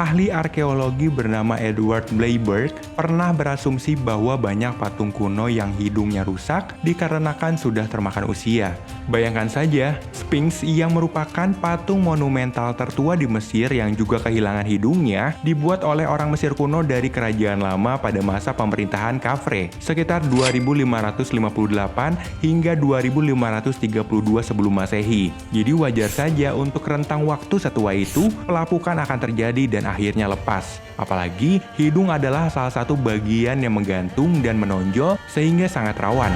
Ahli arkeologi bernama Edward Bleiberg pernah berasumsi bahwa banyak patung kuno yang hidungnya rusak dikarenakan sudah termakan usia. Bayangkan saja, Sphinx yang merupakan patung monumental tertua di Mesir yang juga kehilangan hidungnya dibuat oleh orang Mesir kuno dari kerajaan lama pada masa pemerintahan Khafre, sekitar 2558 hingga 2532 sebelum Masehi. Jadi wajar saja untuk rentang waktu setua itu, pelapukan akan terjadi dan akhirnya lepas. Apalagi, hidung adalah salah satu bagian yang menggantung dan menonjol sehingga sangat rawan.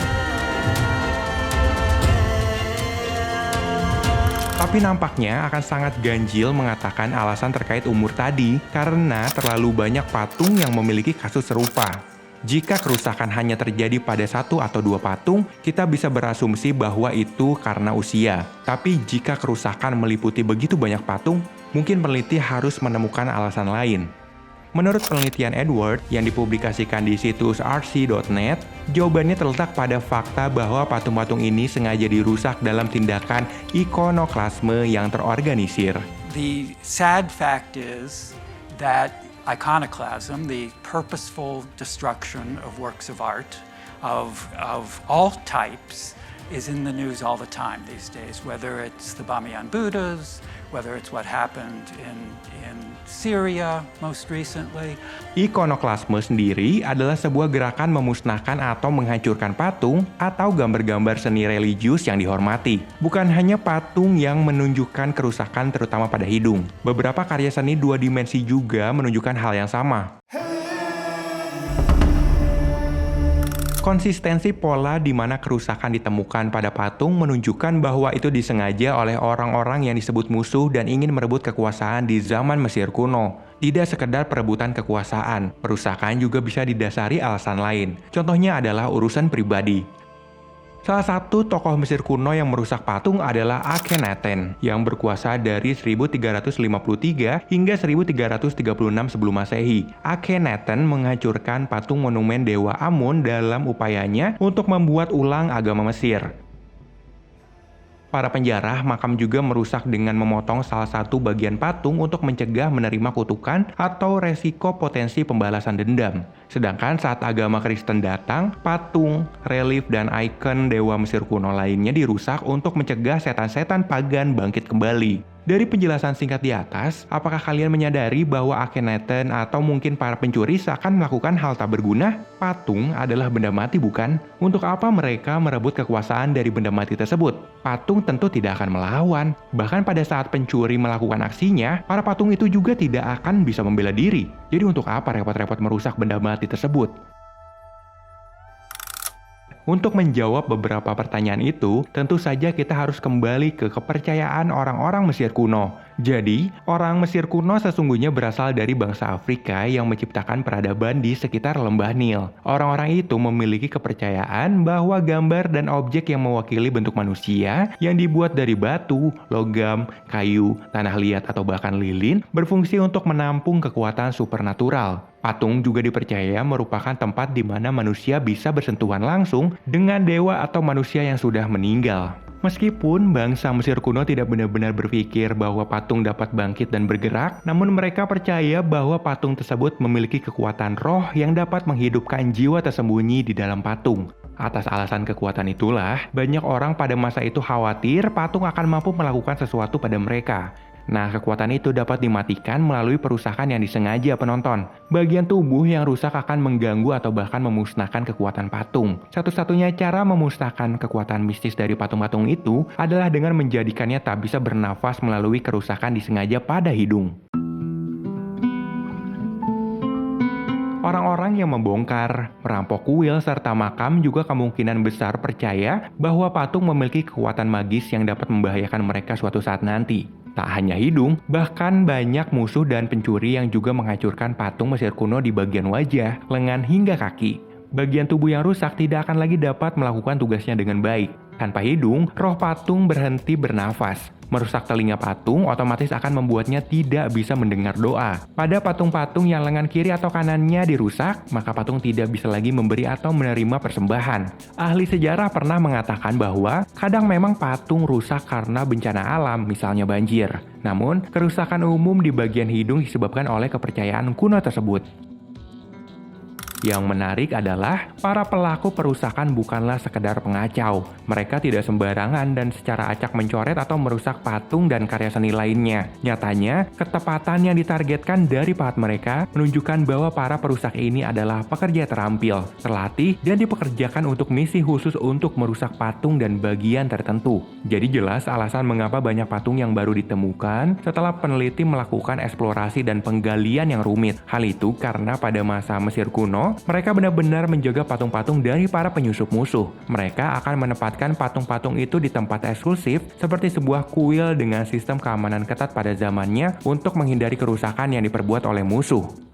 Tapi nampaknya akan sangat ganjil mengatakan alasan terkait umur tadi karena terlalu banyak patung yang memiliki kasus serupa. Jika kerusakan hanya terjadi pada 1 atau 2 patung, kita bisa berasumsi bahwa itu karena usia. Tapi jika kerusakan meliputi begitu banyak patung, mungkin peneliti harus menemukan alasan lain. Menurut penelitian Edward yang dipublikasikan di situs rc.net, jawabannya terletak pada fakta bahwa patung-patung ini sengaja dirusak dalam tindakan ikonoklasme yang terorganisir. The sad fact is that iconoclasm, the purposeful destruction of works of art of all types, is in the news all the time these days, whether it's the Bamiyan Buddhas, whether it's what happened in Syria most recently. Ikonoklasme sendiri adalah sebuah gerakan memusnahkan atau menghancurkan patung atau gambar-gambar seni religius yang dihormati. Bukan hanya patung yang menunjukkan kerusakan terutama pada hidung. Beberapa karya seni 2 dimensi juga menunjukkan hal yang sama. Konsistensi pola di mana kerusakan ditemukan pada patung menunjukkan bahwa itu disengaja oleh orang-orang yang disebut musuh dan ingin merebut kekuasaan di zaman Mesir kuno. Tidak sekedar perebutan kekuasaan, perusakan juga bisa didasari alasan lain. Contohnya adalah urusan pribadi. Salah satu tokoh Mesir kuno yang merusak patung adalah Akhenaten yang berkuasa dari 1353 hingga 1336 sebelum Masehi. Akhenaten menghancurkan patung monumen dewa Amun dalam upayanya untuk membuat ulang agama Mesir. Para penjarah makam juga merusak dengan memotong salah satu bagian patung untuk mencegah menerima kutukan atau resiko potensi pembalasan dendam. Sedangkan saat agama Kristen datang, patung, relief, dan ikon dewa Mesir kuno lainnya dirusak untuk mencegah setan-setan pagan bangkit kembali. Dari penjelasan singkat di atas, apakah kalian menyadari bahwa Akhenaten atau mungkin para pencuri seakan melakukan hal tak berguna? Patung adalah benda mati, bukan? Untuk apa mereka merebut kekuasaan dari benda mati tersebut? Patung tentu tidak akan melawan. Bahkan pada saat pencuri melakukan aksinya, para patung itu juga tidak akan bisa membela diri. Jadi untuk apa repot-repot merusak benda mati tersebut? Untuk menjawab beberapa pertanyaan itu, tentu saja kita harus kembali ke kepercayaan orang-orang Mesir kuno. Jadi, orang Mesir kuno sesungguhnya berasal dari bangsa Afrika yang menciptakan peradaban di sekitar lembah Nil. Orang-orang itu memiliki kepercayaan bahwa gambar dan objek yang mewakili bentuk manusia yang dibuat dari batu, logam, kayu, tanah liat atau bahkan lilin berfungsi untuk menampung kekuatan supernatural. Patung juga dipercaya merupakan tempat di mana manusia bisa bersentuhan langsung dengan dewa atau manusia yang sudah meninggal. Meskipun bangsa Mesir kuno tidak benar-benar berpikir bahwa patung dapat bangkit dan bergerak, namun mereka percaya bahwa patung tersebut memiliki kekuatan roh yang dapat menghidupkan jiwa tersembunyi di dalam patung. Atas alasan kekuatan itulah, banyak orang pada masa itu khawatir patung akan mampu melakukan sesuatu pada mereka. Nah, kekuatan itu dapat dimatikan melalui perusakan yang disengaja penonton. Bagian tubuh yang rusak akan mengganggu atau bahkan memusnahkan kekuatan patung. Satu-satunya cara memusnahkan kekuatan mistis dari patung-patung itu adalah dengan menjadikannya tak bisa bernafas melalui kerusakan disengaja pada hidung. Orang-orang yang membongkar, merampok kuil, serta makam juga kemungkinan besar percaya bahwa patung memiliki kekuatan magis yang dapat membahayakan mereka suatu saat nanti. Tak hanya hidung, bahkan banyak musuh dan pencuri yang juga menghancurkan patung Mesir kuno di bagian wajah, lengan hingga kaki. Bagian tubuh yang rusak tidak akan lagi dapat melakukan tugasnya dengan baik. Tanpa hidung, roh patung berhenti bernafas. Merusak telinga patung otomatis akan membuatnya tidak bisa mendengar doa. Pada patung-patung yang lengan kiri atau kanannya dirusak, maka patung tidak bisa lagi memberi atau menerima persembahan. Ahli sejarah pernah mengatakan bahwa kadang memang patung rusak karena bencana alam, misalnya banjir. Namun, kerusakan umum di bagian hidung disebabkan oleh kepercayaan kuno tersebut. Yang menarik adalah para pelaku perusakan bukanlah sekedar pengacau. Mereka tidak sembarangan dan secara acak mencoret atau merusak patung dan karya seni lainnya. Nyatanya, ketepatan yang ditargetkan dari pahat mereka menunjukkan bahwa para perusak ini adalah pekerja terampil, terlatih, dan dipekerjakan untuk misi khusus untuk merusak patung dan bagian tertentu. Jadi jelas alasan mengapa banyak patung yang baru ditemukan setelah peneliti melakukan eksplorasi dan penggalian yang rumit. Hal itu karena pada masa Mesir kuno, mereka benar-benar menjaga patung-patung dari para penyusup musuh. Mereka akan menempatkan patung-patung itu di tempat eksklusif seperti sebuah kuil dengan sistem keamanan ketat pada zamannya untuk menghindari kerusakan yang diperbuat oleh musuh.